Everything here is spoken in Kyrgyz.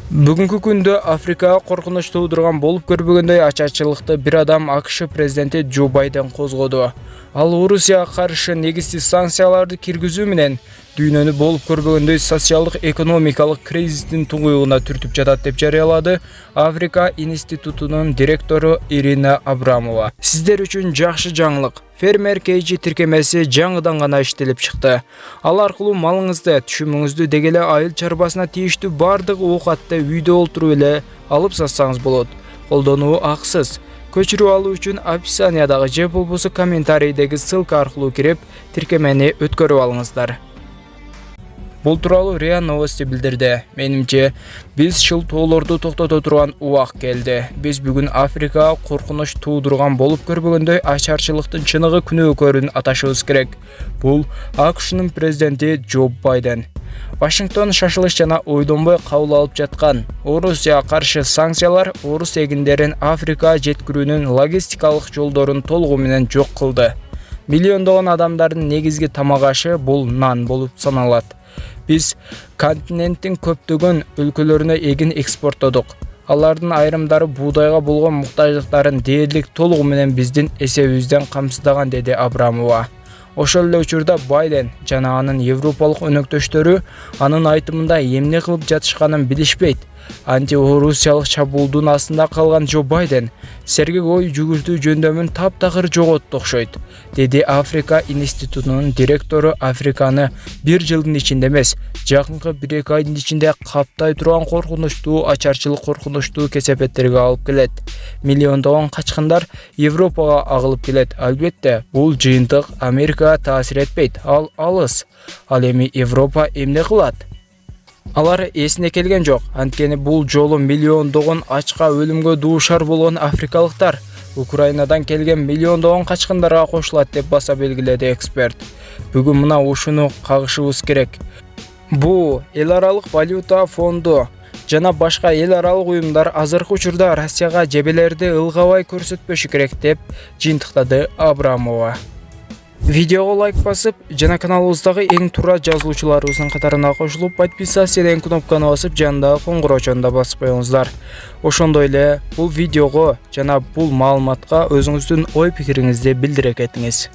Бүгүнкү күндө Африкага коркунуч туудурган болуп көрбөгөндөй ачарчылыкты бир адам АКШ президенти Джо Байден козгоду. Ал Орусияга каршы негизсиз санкцияларды киргизүү менен дүйнөнү болуп көрбөгөндөй социалдык экономикалык кризистин тугуюгуна түртүп жатат деп жарыялады Африка институтунун директору Ирина Абрамова. Сиздер үчүн жакшы жаңылык. Фермер KG тиркемеси жаңыдан гана иштелип чыкты. Ал аркылуу малыңызды, түшүмүңүздү дегеле айыл чарбасына тийиштүү бардык оокатты үйдө олтуруп эле алып сатсаңыз болот. Колдонуу акысыз. Көчүрүп алуу үчүн описаниядагы же болбосо комментарийдеги ссылка аркылуу кирип, тиркемени өткөрүп алыңыздар. Бул тууралуу РИА Новости билдирди. Менимче, биз шылтоолорду токтото турган убак келди. Биз бүгүн Африкага коркунуч туудурган болуп көрбөгөндөй ачарчылыктын чыныгы күнөөкөрүн аташыбыз керек. Бул АКШнын президенти Джо Байден. Вашингтон шашылыш жана ойдонбой кабыл алып жаткан Орусияга каршы санкциялар орус эгиндерин Африкага жеткирүүнүн логистикалык жолдорун толугу менен жок кылды. Миллиондогон адамдардын негизги тамак ашы бул нан болуп саналат. Биз континенттин көптөгөн өлкөлөрүнө эгин экспорттодук. Алардын айрымдары буудайга болгон муктаждыктарын дээрлик толугу менен биздин эсебибизден камсыздаган, деди Абрамова. Ошол эле учурда Байден жана анын европалык өнөктөштөрү анын айтымында эмне кылып жатышканын билишпейт. Антиорусиялык чабуулдун астында калган Джо Байден сергек ой жүгүртүү жөндөмүн таптакыр жоготту окшойт, деди Африка институтунун директору. Африканы бир жылдын ичинде эмес, жакынкы 1-2 айдын ичинде каптай турган коркунучтуу ачарчылык коркунучтуу кесепеттерге алып келет. Миллиондогон качкындар Европага агылып келет. Албетте, бул жыйынтык Америкага таасир этпейт. Ал алыс. Ал эми Европа эмне кылат? Алар эсине келген жок. Анткени бул жолу миллиондогон ачка өлүмгө дуушар болгон африкалыктар Украинадан келген миллиондогон качкындарга кошулат деп баса белгиледи эксперт. Бүгүн мына ушуну кагышыбыз керек. Бу эл аралык валюта фонду жана башка эл аралык уюмдар азыркы учурда Россияга жебелерди ылгабай көрсөтпөшү керек деп жыйынтыктады Абрамова. Видеого лайк басып, жана каналыбыздагы эң туура жазылуучуларыбыздын катарына кошулуп, подписаться деген кнопканы басып, жанындагы коңгуроочону да басып коюңуздар. Ошондой эле бул видеого жана бул маалыматка өзүңүздүн ой пикириңизди билдире кетиңиз.